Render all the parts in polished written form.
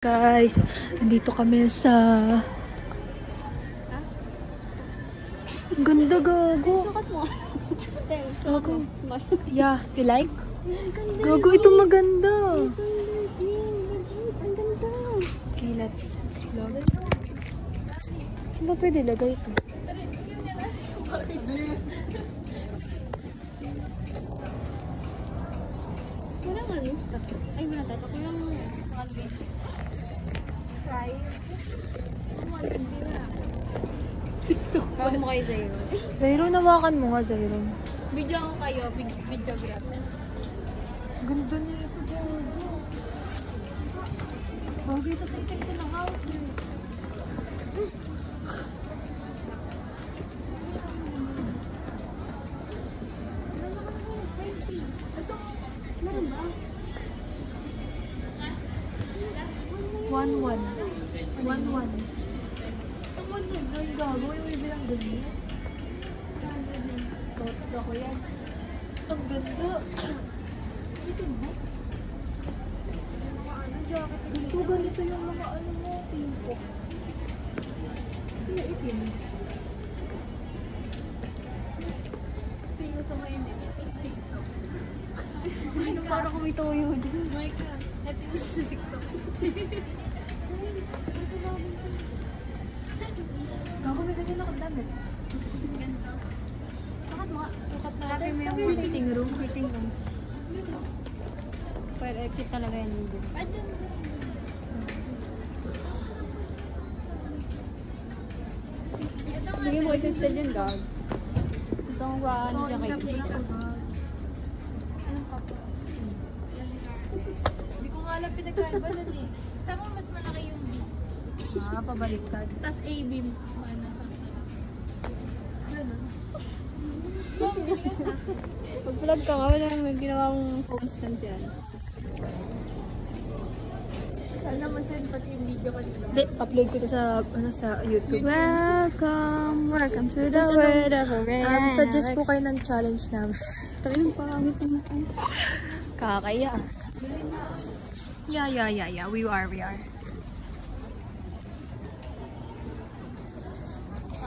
Guys, nandito kami sa... Ang ganda, gago. Sukat mo. Gago. Yeah, you like? Gago, ito maganda. Ang ganda. Okay, let's vlog. Saan ba pwede lagay ito? Walang ano? Ay, wala tato. Walang try. Bago mo kayo Zairo. Zairo, nawakan mo nga, Zairo. Video ko kayo. Videographer. Ganda niya ito, gago. Bago ito sa itin ko na house. Meron ba? 1-1. 1-1. Ay, gago. Yung bilang ganyan. Toto ko yan. Ang ganda. Itin mo? Ito, ganito yung mga ano mo, pinko. Sino itin? Tingin ko sa mga hindi. Sino parang kung may toyo dyan? Mike, ito yung sa TikTok. Gago, may ganyan ako damit. Ganito. Sukat mo nga. Sukat na Dati may natin. yung fitting room. Fitting room. Pero exit talaga yan dito. Bigyan mo ito sa dyan, Gag. Ito ang ano dyan kay Krista. Anong kapo? Hindi ko nga alam pinagkaiba nun eh. Tama, mas malaki yung B. Pabaliktad. Tapos A-B, ano, sakto. Ganun. Pag-vlog ka nga, wala nang ginawang constance yan. Sana masend pati yung video ko nila. Hindi, upload ko to sa, sa YouTube. Welcome to the world of Oriana. Suggest po kayo ng challenge namin. Tayo ng pangit naman. Kakaya. Yeah. We are.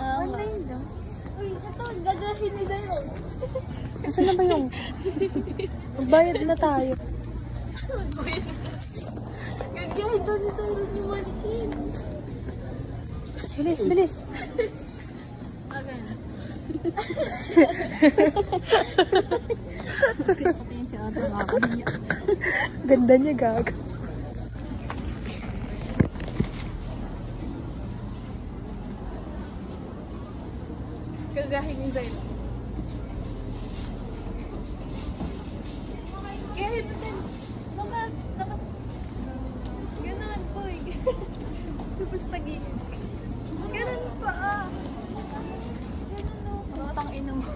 Ano yun daw? Uy, ito, gagahin ni Zairo. Asan na ba yung... Magbayad na tayo. Magbayad na. Gagahin daw ni Zairo ni Manikin. Bilis. Okay. Pati si Ate makakaniya. Ganda niya, gag. Gagahin ni Zairo. Gagahin mo din. Baka, tapos, ganun po eh. Tapos tagilid. Ganun pa ah. Ganun o. Rotang ino mo.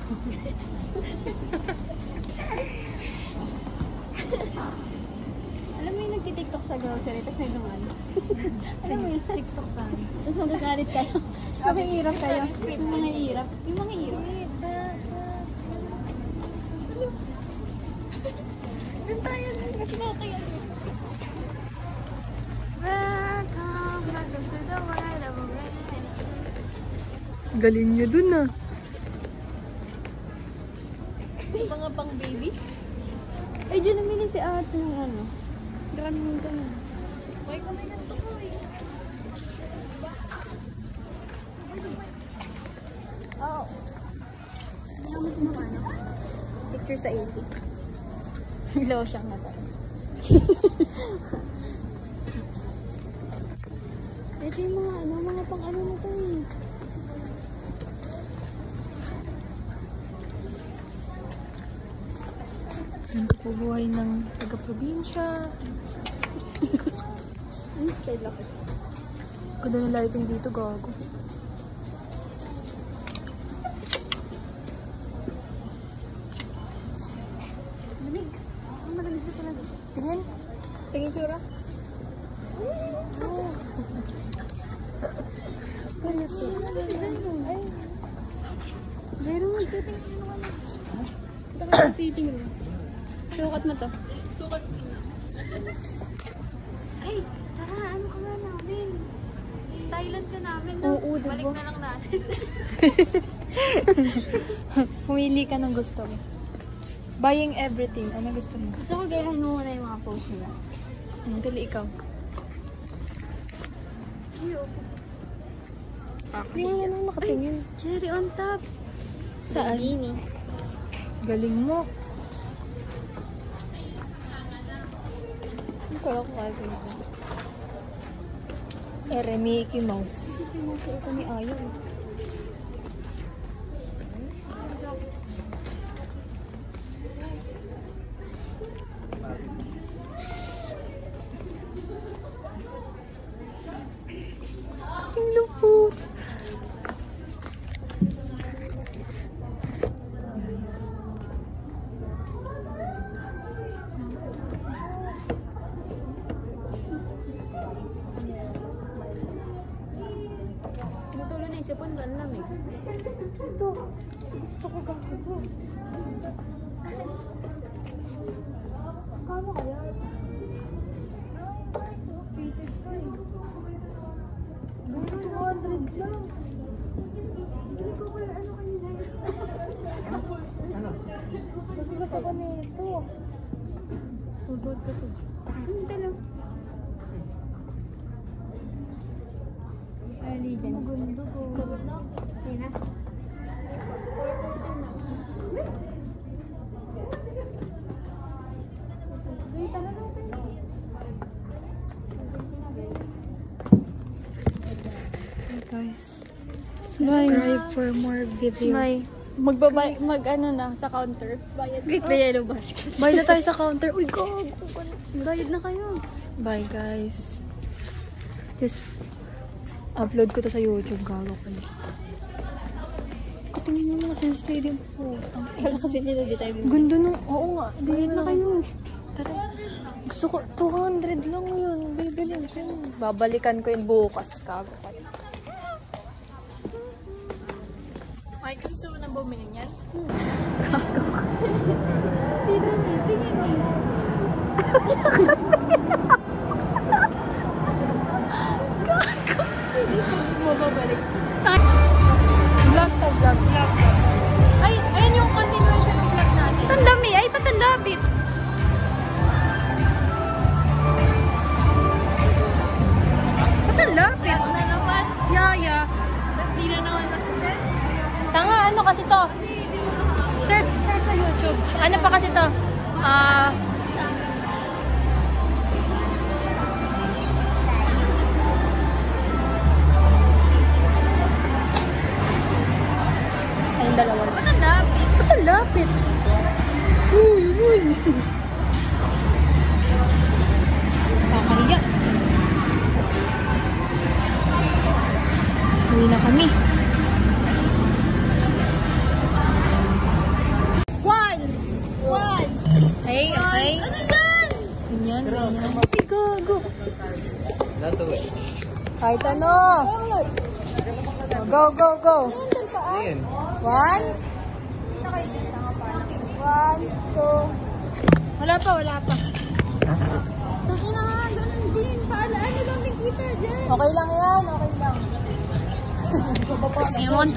Alam mo yung nagtitiktok sa grocery, tapos may dumaan. Alam mo yung TikTok ka. Tapos magagalit kayo. So, may hirap kayo. Yung mga hirap. Yung mga hirap. Doon tayo. Kasi mga kayo. Welcome to the world of Oriana. Galing niya dun ah. Mga pang baby. Ay, dyan namili si ate ng ano. Grabe mo ka na. May kamay ganito ko eh. Oo. Ginamit mo ano? Picture sa 80. Lotion na tayo. Ito yung mga ano, mga pang ano na to eh. Ang bubuhay ng taga-probinsya. Kay laki. Ganda ng lighting dito, gago. Malig. Ang malamig na talaga. Tingin. Tingin tsura. Oh. Ano to? Ay. Meron mag-fitting room naman. Ito ka sa fitting room. Sukat mo to. Sukat. Ay, tara, ano ka content ka namin, no? Oo, diba? Balik na lang natin. Pumili ka ng gusto mo. Buying everything. Ano gusto mo? Gusto ko gayahin mo muna yung mga post nila. Dali ikaw. Hindi mo naman nakatingin. Cherry on top. Saan? Mini. Galing mo. Ang kala ko kaya ito. Ere, Mickey Mouse. Ito ni Ayaw. Ang lupot. Tulo na isipon ba ang lamig? Ito. Gusto ko gago. Kano kaya? Fitted to eh. Gago 200 lang. Hindi ko kaya ano kayo sa'yo. Gusto ko na ito. Susuot ko to. Hindi lang. Ali dyan. Maganda ko. Pagod na. Sige na. Guys, subscribe for more videos. Bye. Mag-ano na sa counter. Bayad ka. Yellow basket. Bye na tayo sa counter. Uy, gago. Bayad na kayo. Bye, guys. Just upload ko to sa YouTube. Gago ko na. Katingin mo mga Sims Stadium po. Wala kasi nila di tayo. Ganda nung, oo nga. Bayad na kayo. Tara. Gusto ko, 200 lang yun. Bibilin ko yun. Babalikan ko yun bukas. Gago ka. Ay, gusto mo na bumili niyan? Dito na, tingin eh. Sige, pag mo babalik. Vlog to vlog. Ay, ayun yung continuation ng vlog natin. Tandami, ay patandabit. Patalapit. Na naman. Yaya. Tapos di na naman masasend. Tanga, ano kasi to? Search sa YouTube. Ano pa kasi to? Ayun, dalawa. Patandabit. Patalapit. Uy, uy. Kakahiya. Uwi na kami. One. Okay, okay. Ano yan? Ganyan, ganyan. Ay, gago. Nasa way. Kahit ano. Go, go, go. Ayan. 1. 1, 2. Wala pa, wala pa. Taki na nga, ganun din. Paalaano lang nakita dyan. Okay lang yan, okay lang. May monta.